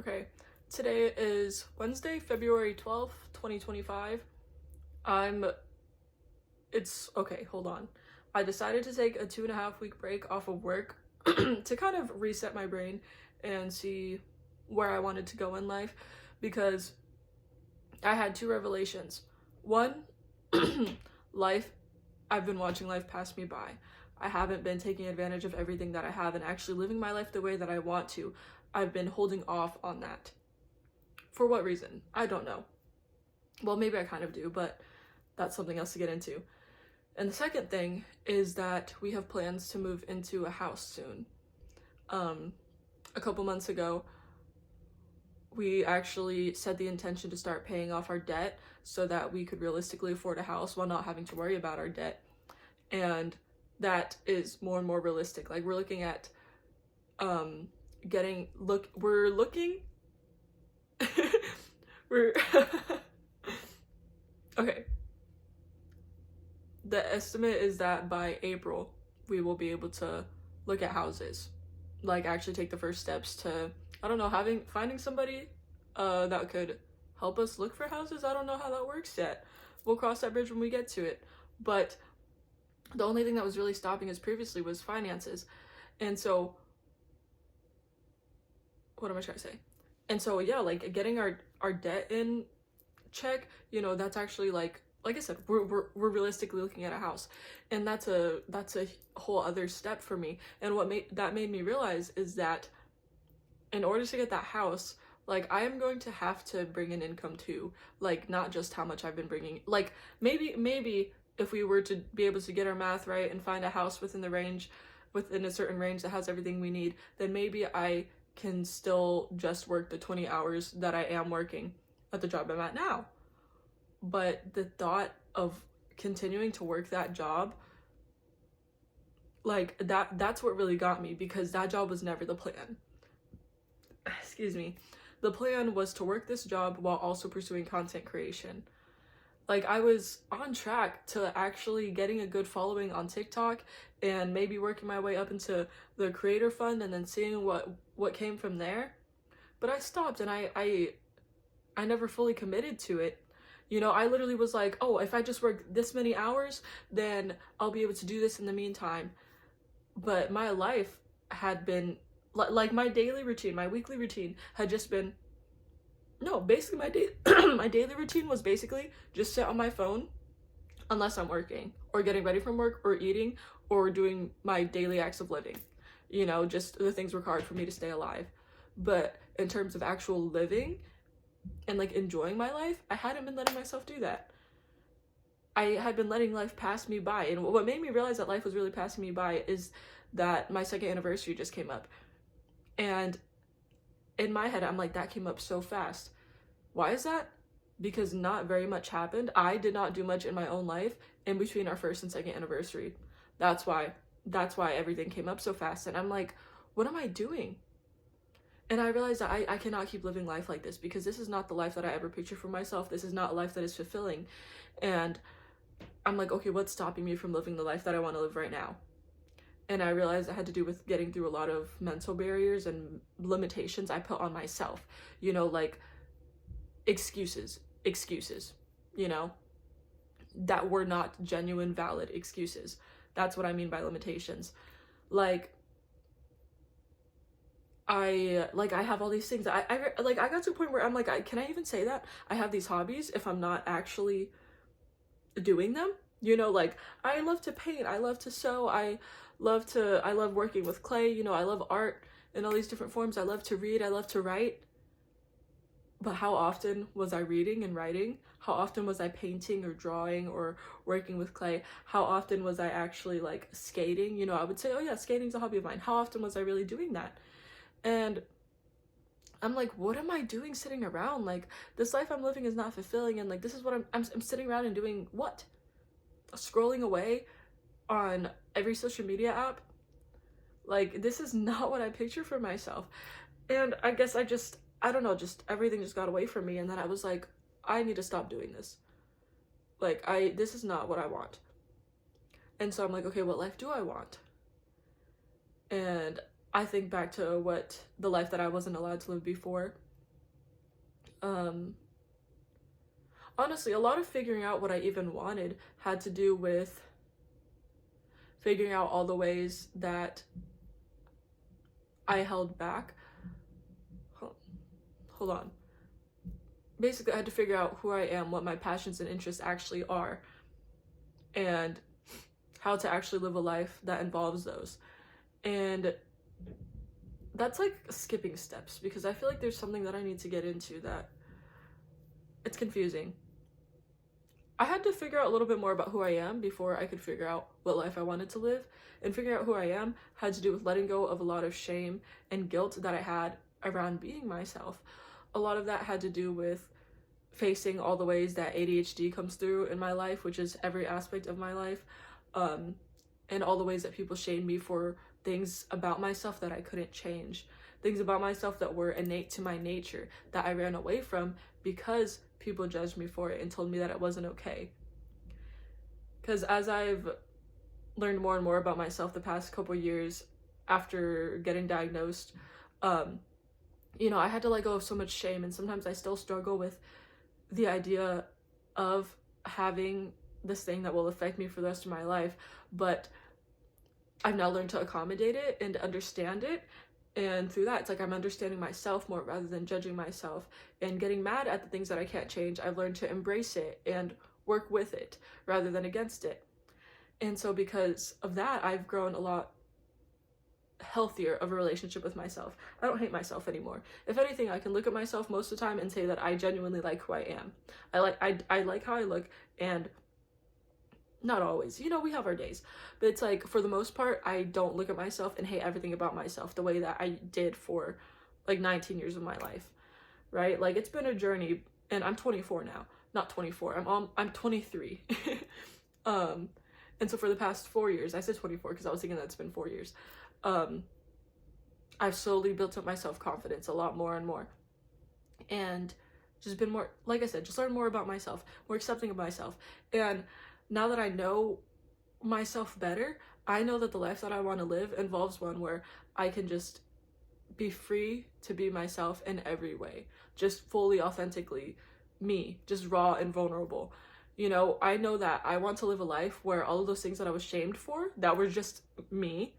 Okay, today is Wednesday, February 12th, 2025. Okay, hold on. I decided to take a 2.5 week break off of work to kind of reset my brain and see where I wanted to go in life because I had two revelations. One, life, I've been watching life pass me by. I haven't been taking advantage of everything that I have and actually living my life the way that I want to. I've been holding off on that. For what reason? I don't know. Well, maybe I kind of do, but that's something else to get into. And the second thing is that we have plans to move into a house soon. A couple months ago, we actually set the intention to start paying off our debt so that we could realistically afford a house while not having to worry about our debt. And that is more and more realistic. Like, we're looking at we're okay. The estimate is that by April we will be able to look at houses, like actually take the first steps to, I don't know, finding somebody that could help us look for houses. I don't know how that works yet. We'll cross that bridge when we get to it. But the only thing that was really stopping us previously was finances. And so what am I trying to say? And so yeah, like getting our debt in check, that's actually like I said, we're realistically looking at a house, and that's a whole other step for me. And what made me realize is that in order to get that house, like, I am going to have to bring an income too, like not just how much I've been bringing. Like, maybe if we were to be able to get our math right and find a house within a certain range that has everything we need, then maybe I can still just work the 20 hours that I am working at the job I'm at now. But the thought of continuing to work that job, like that's what really got me, because that job was never the plan. Excuse me. The plan was to work this job while also pursuing content creation. Like, I was on track to actually getting a good following on TikTok and maybe working my way up into the creator fund and then seeing what came from there. But I stopped, and I never fully committed to it. I literally was like, oh, if I just work this many hours, then I'll be able to do this in the meantime. But my life had been, like, my daily routine, my weekly routine had just been, no, basically my daily routine was basically just sit on my phone unless I'm working or getting ready from work or eating or doing my daily acts of living. Just the things required for me to stay alive. But in terms of actual living and like enjoying my life, I hadn't been letting myself do that. I had been letting life pass me by. And what made me realize that life was really passing me by is that my second anniversary just came up. And in my head, I'm like, that came up so fast. Why is that? Because not very much happened. I did not do much in my own life in between our first and second anniversary. That's why everything came up so fast. And I'm like, what am I doing? And I realized that I cannot keep living life like this, because this is not the life that I ever pictured for myself. This is not a life that is fulfilling. And I'm like, okay, what's stopping me from living the life that I want to live right now? And I realized it had to do with getting through a lot of mental barriers and limitations I put on myself. Like excuses, that were not genuine, valid excuses. That's what I mean by limitations. Like, I have all these things. I got to a point where I'm like, can I even say that I have these hobbies if I'm not actually doing them? Like, I love to paint, I love to sew, I love working with clay, I love art in all these different forms. I love to read, I love to write. But how often was I reading and writing? How often was I painting or drawing or working with clay? How often was I actually like skating? I would say, oh yeah, skating's a hobby of mine. How often was I really doing that? And I'm like, what am I doing sitting around? Like, this life I'm living is not fulfilling, and like, this is what I'm sitting around and doing what? Scrolling away on every social media app? Like, this is not what I picture for myself. And I guess I don't know, just everything just got away from me, and then I was like, I need to stop doing this. Like, this is not what I want. And so I'm like, okay, what life do I want? And I think back to the life that I wasn't allowed to live before, Honestly, a lot of figuring out what I even wanted had to do with figuring out all the ways that I held back. Hold on. Basically, I had to figure out who I am, what my passions and interests actually are, and how to actually live a life that involves those. And that's like skipping steps, because I feel like there's something that I need to get into that it's confusing. I had to figure out a little bit more about who I am before I could figure out what life I wanted to live. And figuring out who I am had to do with letting go of a lot of shame and guilt that I had around being myself. A lot of that had to do with facing all the ways that ADHD comes through in my life, which is every aspect of my life, and all the ways that people shame me for things about myself that I couldn't change, things about myself that were innate to my nature that I ran away from because people judged me for it and told me that it wasn't okay. Because as I've learned more and more about myself the past couple years after getting diagnosed, I had to let go of so much shame, and sometimes I still struggle with the idea of having this thing that will affect me for the rest of my life, but I've now learned to accommodate it and understand it. And through that, it's like I'm understanding myself more rather than judging myself and getting mad at the things that I can't change. I've learned to embrace it and work with it rather than against it. And so because of that, I've grown a lot healthier of a relationship with myself. I don't hate myself anymore. If anything, I can look at myself most of the time and say that I genuinely like who I am. I like how I look, and not always, we have our days, but it's like for the most part I don't look at myself and hate everything about myself the way that I did for like 19 years of my life, right? Like it's been a journey, and I'm 24 now, not 24, I'm 23. And so for the past 4 years, I said 24 because I was thinking that it's been 4 years, I've slowly built up my self-confidence a lot more and more, and just been more, like I said, just learn more about myself, more accepting of myself. And now that I know myself better, I know that the life that I want to live involves one where I can just be free to be myself in every way, just fully authentically me, just raw and vulnerable. I know that I want to live a life where all of those things that I was shamed for, that were just me,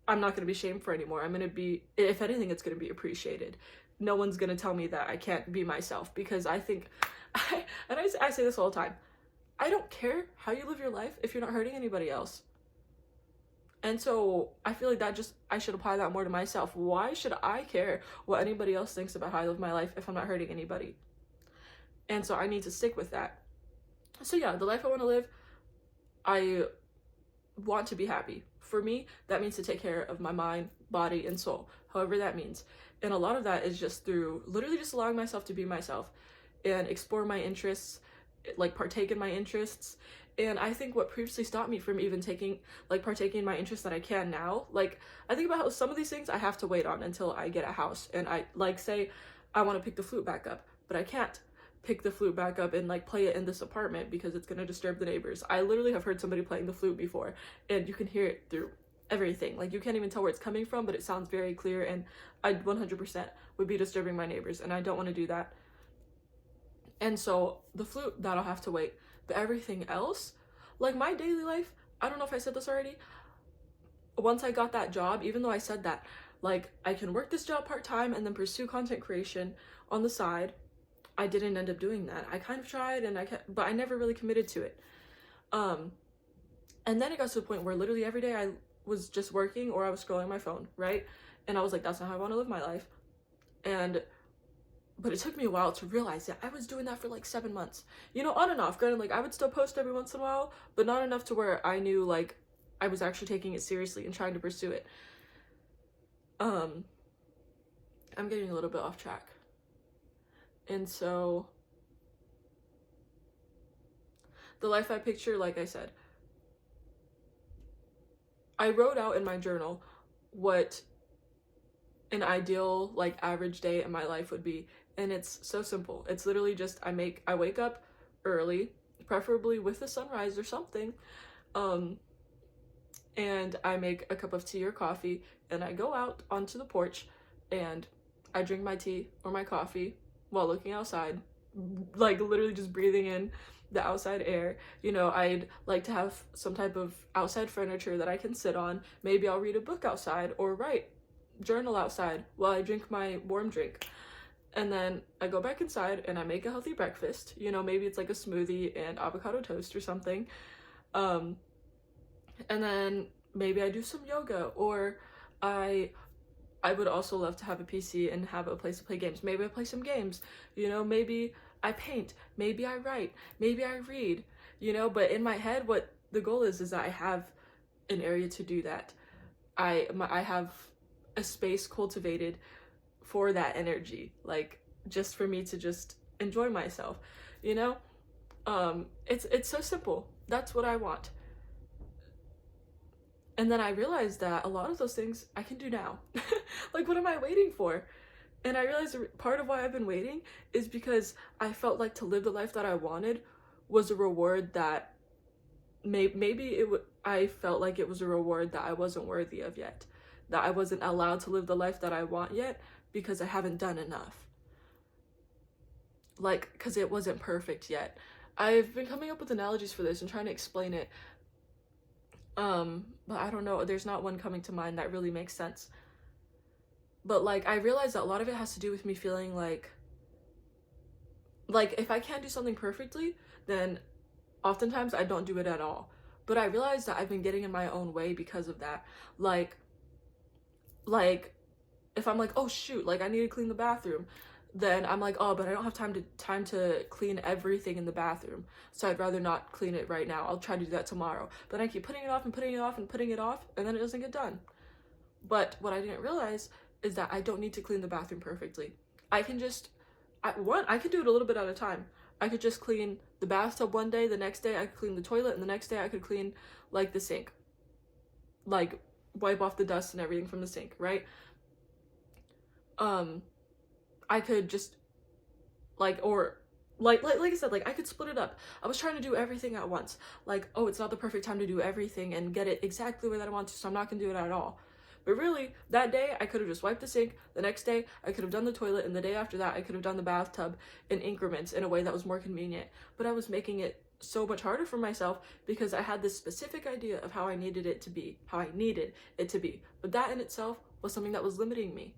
I'm not going to be shamed for anymore. I'm going to be, if anything, it's going to be appreciated. No one's going to tell me that I can't be myself, because I think, I say this all the time, I don't care how you live your life if you're not hurting anybody else. And so I feel like I should apply that more to myself. Why should I care what anybody else thinks about how I live my life if I'm not hurting anybody? And so I need to stick with that. So yeah, the life I want to live, I want to be happy. For me, that means to take care of my mind, body, and soul, however that means. And a lot of that is just through literally just allowing myself to be myself and explore my interests, like partake in my interests. And I think what previously stopped me from even partaking in my interests that I can now, like I think about how some of these things I have to wait on until I get a house, and I say I want to pick the flute back up, but I can't pick the flute back up and play it in this apartment because it's going to disturb the neighbors. I literally have heard somebody playing the flute before, and you can hear it through everything. Like you can't even tell where it's coming from, but it sounds very clear, and I 100% would be disturbing my neighbors, and I don't want to do that. And so the flute, that'll have to wait. But everything else, like my daily life, I don't know if I said this already, once I got that job, even though I said that, like, I can work this job part-time and then pursue content creation on the side, I didn't end up doing that. I kind of tried, but I never really committed to it. And then it got to the point where literally every day I was just working or I was scrolling my phone, right? And I was like, that's not how I want to live my life. But it took me a while to realize that I was doing that for like 7 months, on and off. Granted, like I would still post every once in a while, but not enough to where I knew like I was actually taking it seriously and trying to pursue it. I'm getting a little bit off track. And so the life I picture, like I said, I wrote out in my journal what an ideal like average day in my life would be, and it's so simple. It's literally just I wake up early, preferably with the sunrise or something, and I make a cup of tea or coffee, and I go out onto the porch and I drink my tea or my coffee while looking outside, like literally just breathing in the outside air. You know, I'd like to have some type of outside furniture that I can sit on. Maybe I'll read a book outside or write, journal outside while I drink my warm drink. And then I go back inside and I make a healthy breakfast. You know, maybe it's like a smoothie and avocado toast or something. And then maybe I do some yoga, or I would also love to have a PC and have a place to play games. Maybe I play some games, you know, maybe I paint, maybe I write, maybe I read, you know, but in my head, what the goal is that I have an area to do that. I have a space cultivated for that energy, like just for me to just enjoy myself, you know. It's so simple. That's what I want. And then I realized that a lot of those things I can do now. Like, what am I waiting for? And I realized part of why I've been waiting is because I felt like to live the life that I wanted was a reward that I felt like it was a reward that I wasn't worthy of yet, that I wasn't allowed to live the life that I want yet because I haven't done enough. Like, because it wasn't perfect yet. I've been coming up with analogies for this and trying to explain it. But I don't know, there's not one coming to mind that really makes sense. But like, I realized that a lot of it has to do with me feeling like if I can't do something perfectly, then oftentimes I don't do it at all. But I realized that I've been getting in my own way because of that. Like if I'm like, oh shoot, like I need to clean the bathroom, then I'm like, oh, but I don't have time to clean everything in the bathroom, so I'd rather not clean it right now. I'll try to do that tomorrow. But I keep putting it off and putting it off and putting it off, and then it doesn't get done. But what I didn't realize is that I don't need to clean the bathroom perfectly. I can just, I can do it a little bit at a time. I could just clean the bathtub one day, the next day I could clean the toilet, and the next day I could clean like the sink. Like wipe off the dust and everything from the sink, right? I could just like I said, like I could split it up. I was trying to do everything at once. Like, oh, it's not the perfect time to do everything and get it exactly the way that I want to, so I'm not gonna do it at all. But really, that day I could have just wiped the sink, the next day I could have done the toilet, and the day after that I could have done the bathtub in increments in a way that was more convenient. But I was making it so much harder for myself because I had this specific idea of how I needed it to be. But that in itself was something that was limiting me.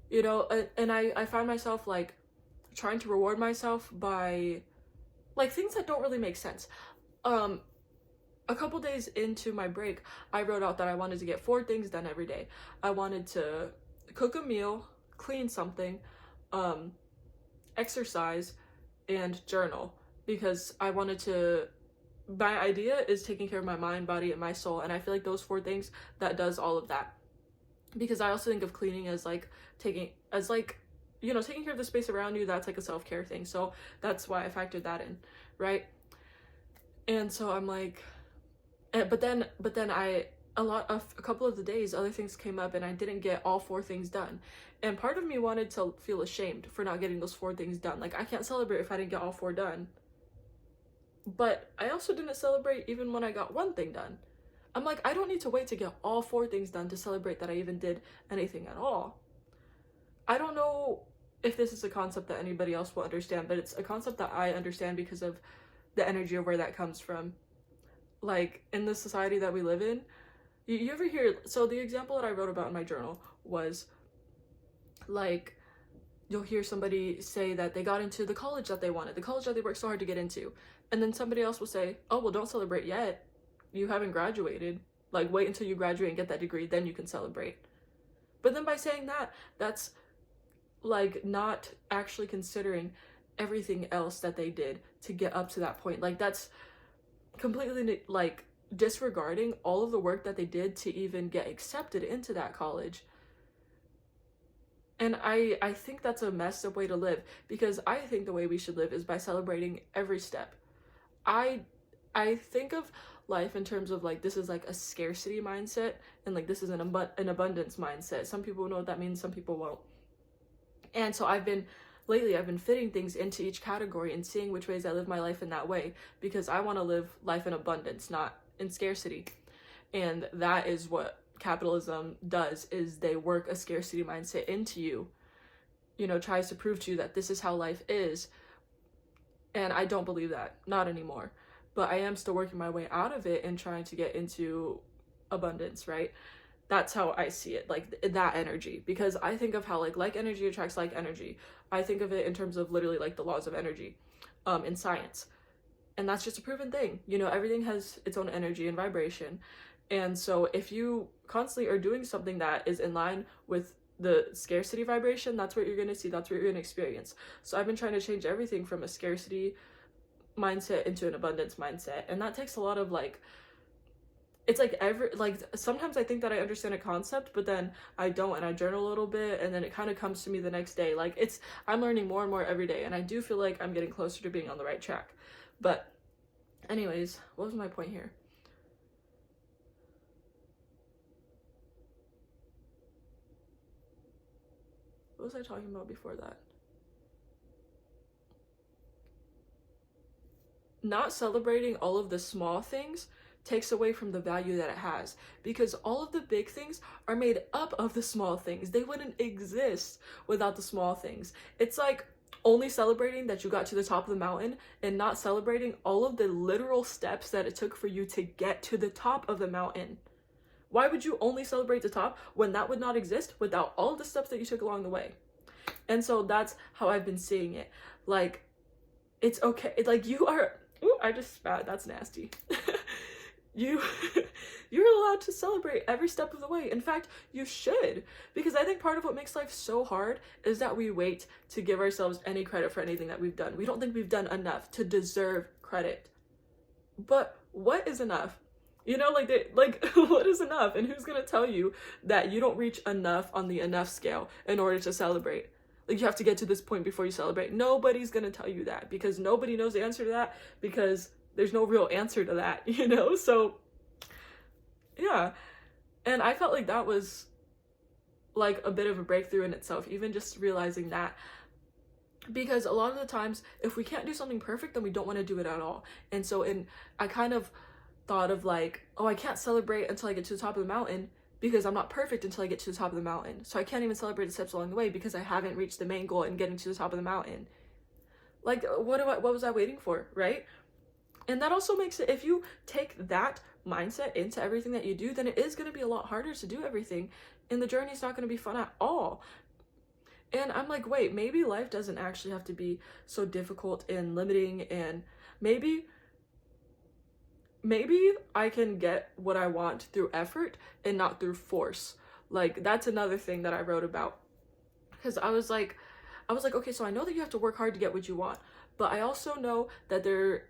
You know, and I find myself like trying to reward myself by like things that don't really make sense. A couple days into my break, I wrote out that I wanted to get 4 things done every day. I wanted to cook a meal, clean something, exercise, and journal, because I wanted to, my idea is taking care of my mind, body, and my soul, and I feel like those 4 things, that does all of that. Because I also think of cleaning as like taking care of the space around you. That's like a self-care thing, so that's why I factored that in, right? And so I'm like, but then a couple of the days other things came up and I didn't get all 4 things done, and part of me wanted to feel ashamed for not getting those 4 things done. Like, I can't celebrate if I didn't get all 4 done, but I also didn't celebrate even when I got 1 thing done. I'm like, I don't need to wait to get all 4 things done to celebrate that I even did anything at all. I don't know if this is a concept that anybody else will understand, but it's a concept that I understand because of the energy of where that comes from. Like, in the society that we live in, you ever hear, so the example that I wrote about in my journal was, like, you'll hear somebody say that they got into the college that they wanted, the college that they worked so hard to get into, and then somebody else will say, oh, well, don't celebrate yet. You haven't graduated. Like, wait until you graduate and get that degree, then you can celebrate. But then by saying that, that's like not actually considering everything else that they did to get up to that point. Like, that's completely like disregarding all of the work that they did to even get accepted into that college. And I think that's a messed up way to live, because I think the way we should live is by celebrating every step. I think of life in terms of like, this is like a scarcity mindset, and like this is an abundance mindset. Some people know what that means, some people won't. And so lately I've been fitting things into each category and seeing which ways I live my life in that way, because I want to live life in abundance, not in scarcity. And that is what capitalism does is they work a scarcity mindset into you, you know, tries to prove to you that this is how life is. And I don't believe that, not anymore. But I am still working my way out of it and trying to get into abundance, right? That's how I see it, like that energy. Because I think of how like energy attracts like energy. I think of it in terms of literally like the laws of energy in science. And that's just a proven thing. You know, everything has its own energy and vibration. And so if you constantly are doing something that is in line with the scarcity vibration, that's what you're going to see, that's what you're going to experience. So I've been trying to change everything from a scarcity mindset into an abundance mindset, and that takes a lot of like, it's like sometimes I think that I understand a concept, but then I don't, and I journal a little bit, and then it kind of comes to me the next day. Like I'm learning more and more every day, and I do feel like I'm getting closer to being on the right track. But anyways, what was my point here? What was I talking about before that? Not celebrating all of the small things takes away from the value that it has, because all of the big things are made up of the small things. They wouldn't exist without the small things. It's like only celebrating that you got to the top of the mountain and not celebrating all of the literal steps that it took for you to get to the top of the mountain. Why would you only celebrate the top when that would not exist without all of the steps that you took along the way? And so that's how I've been seeing it. Like, it's okay. Like, you are, ooh, I just spat. That's nasty. You're allowed to celebrate every step of the way. In fact, you should, because I think part of what makes life so hard is that we wait to give ourselves any credit for anything that we've done. We don't think we've done enough to deserve credit. But what is enough? You know, like what is enough? And who's gonna tell you that you don't reach enough on the enough scale in order to celebrate? Like, you have to get to this point before you celebrate. Nobody's gonna tell you that, because nobody knows the answer to that, because there's no real answer to that, you know? So yeah. And I felt like that was like a bit of a breakthrough in itself, even just realizing that. Because a lot of the times, if we can't do something perfect, then we don't want to do it at all. And so I kind of thought of like, oh, I can't celebrate until I get to the top of the mountain, because I'm not perfect until I get to the top of the mountain. So I can't even celebrate the steps along the way, because I haven't reached the main goal and getting to the top of the mountain. Like, what was I waiting for, right? And that also makes it, if you take that mindset into everything that you do, then it is going to be a lot harder to do everything, and the journey's not going to be fun at all. And I'm like, wait, maybe life doesn't actually have to be so difficult and limiting, and maybe I can get what I want through effort and not through force. Like, that's another thing that I wrote about, because I was like, okay, so I know that you have to work hard to get what you want, but I also know that there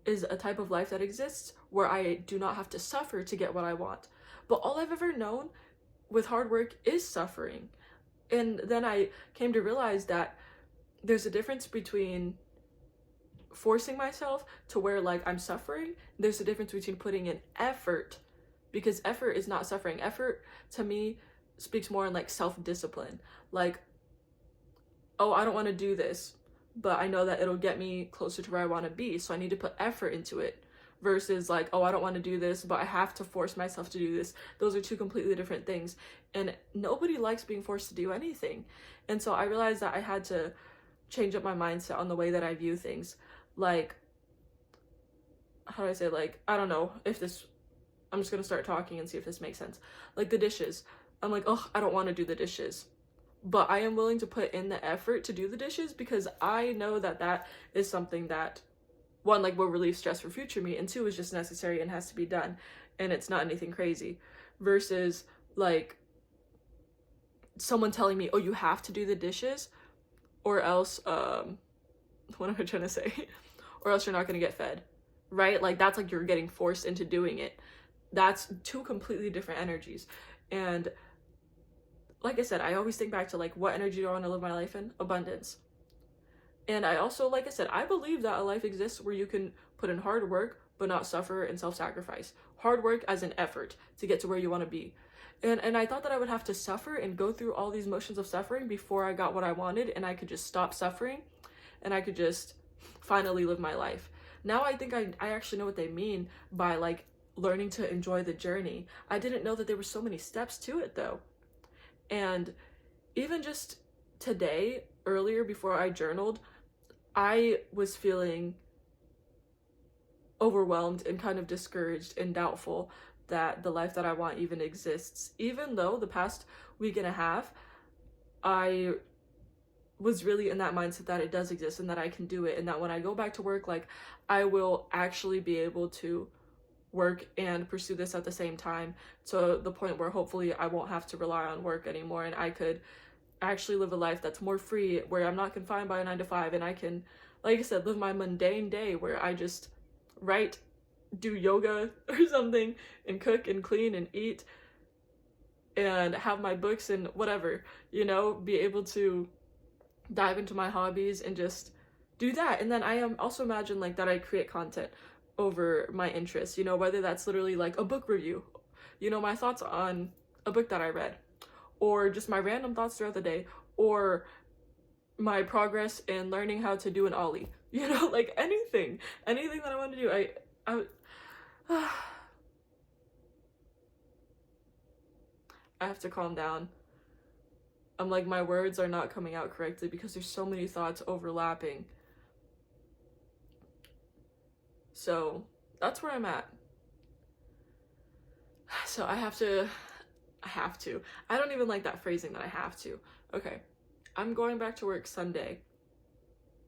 is a type of life that exists where I do not have to suffer to get what I want. But all I've ever known with hard work is suffering. And then I came to realize that there's a difference between forcing myself to where like I'm suffering. There's a difference between putting in effort, because effort is not suffering. Effort to me speaks more in like self-discipline. Like, oh, I don't want to do this, but I know that it'll get me closer to where I want to be, so I need to put effort into it. Versus like, oh, I don't want to do this, but I have to force myself to do this. Those are two completely different things, and nobody likes being forced to do anything. And so I realized that I had to change up my mindset on the way that I view things. Like, how do I say, like, I don't know if this, I'm just gonna start talking and see if this makes sense. Like the dishes, I'm like, oh, I don't want to do the dishes, but I am willing to put in the effort to do the dishes, because I know that that is something that, one, like, will relieve stress for future me, and two, is just necessary and has to be done, and it's not anything crazy. Versus like someone telling me, oh, you have to do the dishes, or else what am I trying to say? Or else you're not going to get fed, right? Like, that's like you're getting forced into doing it. That's two completely different energies. And like I said, I always think back to like, what energy do I want to live my life in? Abundance. And I also, like I said, I believe that a life exists where you can put in hard work but not suffer and self-sacrifice. Hard work as an effort to get to where you want to be. And I thought that I would have to suffer and go through all these motions of suffering before I got what I wanted, and I could just stop suffering and I could just finally live my life. Now I think I actually know what they mean by like learning to enjoy the journey. I didn't know that there were so many steps to it though. And even just today, earlier before I journaled, I was feeling overwhelmed and kind of discouraged and doubtful that the life that I want even exists. Even though the past week and a half, I was really in that mindset that it does exist and that I can do it, and that when I go back to work, like, I will actually be able to work and pursue this at the same time, to the point where hopefully I won't have to rely on work anymore, and I could actually live a life that's more free, where I'm not confined by a 9 to 5, and I can, like I said, live my mundane day where I just write, do yoga or something, and cook and clean and eat and have my books and whatever, you know, be able to dive into my hobbies and just do that. And then I also imagine like that I create content over my interests, you know, whether that's literally like a book review, you know, my thoughts on a book that I read, or just my random thoughts throughout the day, or my progress in learning how to do an ollie, you know, like anything that I want to do. I have to calm down. I'm like, my words are not coming out correctly because there's so many thoughts overlapping. So that's where I'm at. So I have to. I don't even like that phrasing, that I have to. Okay, I'm going back to work Sunday.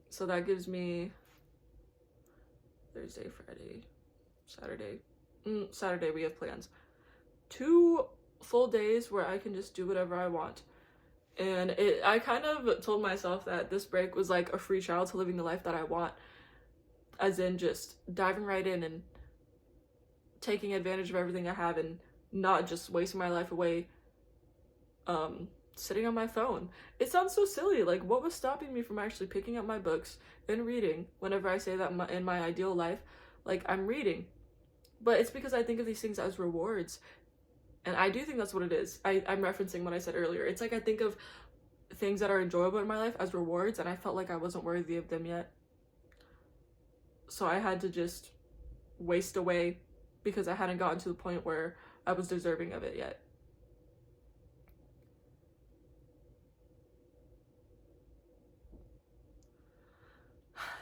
So that gives me Thursday, Friday, Saturday. Saturday we have plans. 2 full days where I can just do whatever I want. And I kind of told myself that this break was like a free trial to living the life that I want, as in just diving right in and taking advantage of everything I have, and not just wasting my life away sitting on my phone. It sounds so silly. Like, what was stopping me from actually picking up my books and reading? Whenever I say that in my ideal life, like, I'm reading. But it's because I think of these things as rewards. And I do think that's what it is. I'm referencing what I said earlier. It's like I think of things that are enjoyable in my life as rewards, and I felt like I wasn't worthy of them yet. So I had to just waste away because I hadn't gotten to the point where I was deserving of it yet.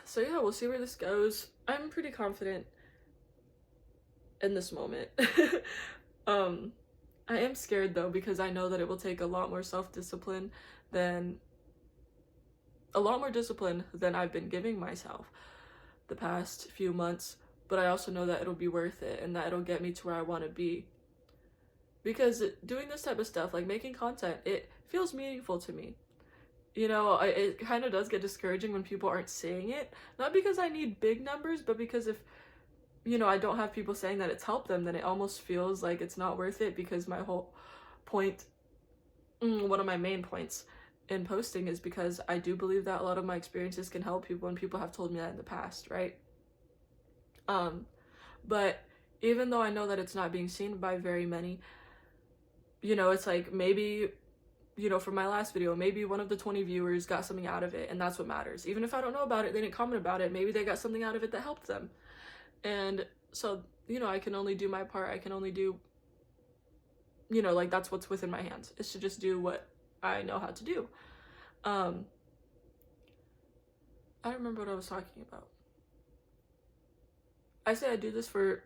So yeah, we'll see where this goes. I'm pretty confident in this moment. I am scared though, because I know that it will take a lot more discipline than I've been giving myself the past few months, but I also know that it'll be worth it and that it'll get me to where I want to be. Because doing this type of stuff, like making content, it feels meaningful to me. You know, it kind of does get discouraging when people aren't saying it. Not because I need big numbers, but because if, you know, I don't have people saying that it's helped them, then it almost feels like it's not worth it, because my whole point, one of my main points in posting is because I do believe that a lot of my experiences can help people, and people have told me that in the past, right? But even though I know that it's not being seen by very many, you know, it's like maybe, you know, from my last video, maybe one of the 20 viewers got something out of it, and that's what matters. Even if I don't know about it, they didn't comment about it, maybe they got something out of it that helped them. And so, you know, I can only do my part. I can only do, you know, like, that's what's within my hands, is to just do what I know how to do. I don't remember what I was talking about. I say I do this for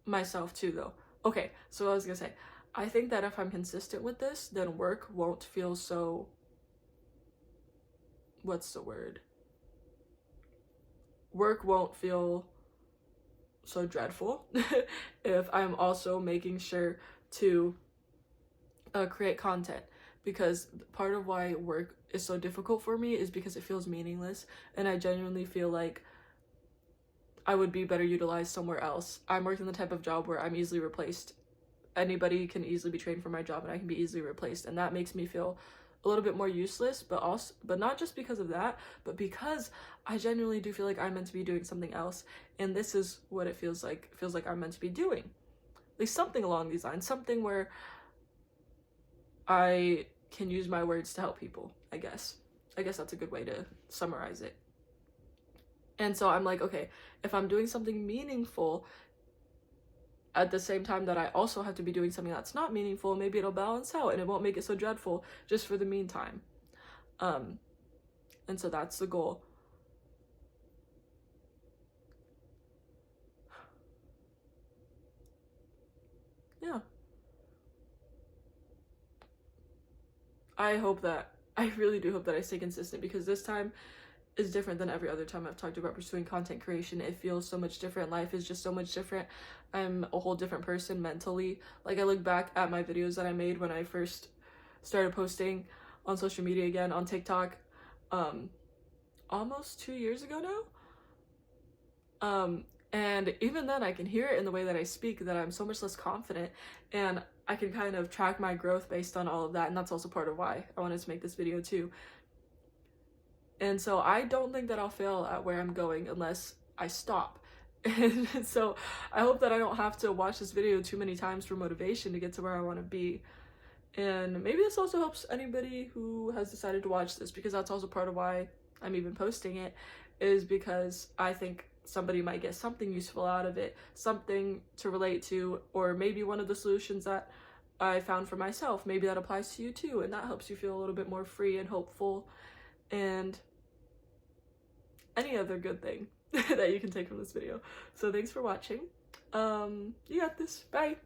myself too, though. Okay, so I was gonna say, I think that if I'm consistent with this, then work won't feel so, what's the word? Work won't feel so dreadful if I'm also making sure to create content. Because part of why work is so difficult for me is because it feels meaningless, and I genuinely feel like I would be better utilized somewhere else. I'm working the type of job where I'm easily replaced. Anybody can easily be trained for my job, and I can be easily replaced, and that makes me feel a little bit more useless. But not just because of that, but because I genuinely do feel like I'm meant to be doing something else, and this is what it feels like. It feels like I'm meant to be doing, at least something along these lines, something where I can use my words to help people. I guess that's a good way to summarize it. And so I'm like, okay, if I'm doing something meaningful, at the same time that I also have to be doing something that's not meaningful, maybe it'll balance out and it won't make it so dreadful just for the meantime. And so that's the goal. Yeah. I really do hope that I stay consistent, because this time is different than every other time I've talked about pursuing content creation. It feels so much different. Life is just so much different. I'm a whole different person mentally. Like, I look back at my videos that I made when I first started posting on social media again, on TikTok, almost 2 years ago now. And even then I can hear it in the way that I speak that I'm so much less confident, and I can kind of track my growth based on all of that, and that's also part of why I wanted to make this video too. And so I don't think that I'll fail at where I'm going unless I stop. And so I hope that I don't have to watch this video too many times for motivation to get to where I want to be. And maybe this also helps anybody who has decided to watch this, because that's also part of why I'm even posting it, is because I think somebody might get something useful out of it, something to relate to, or maybe one of the solutions that I found for myself, maybe that applies to you too, and that helps you feel a little bit more free and hopeful, and any other good thing that you can take from this video. So thanks for watching. You got this. Bye.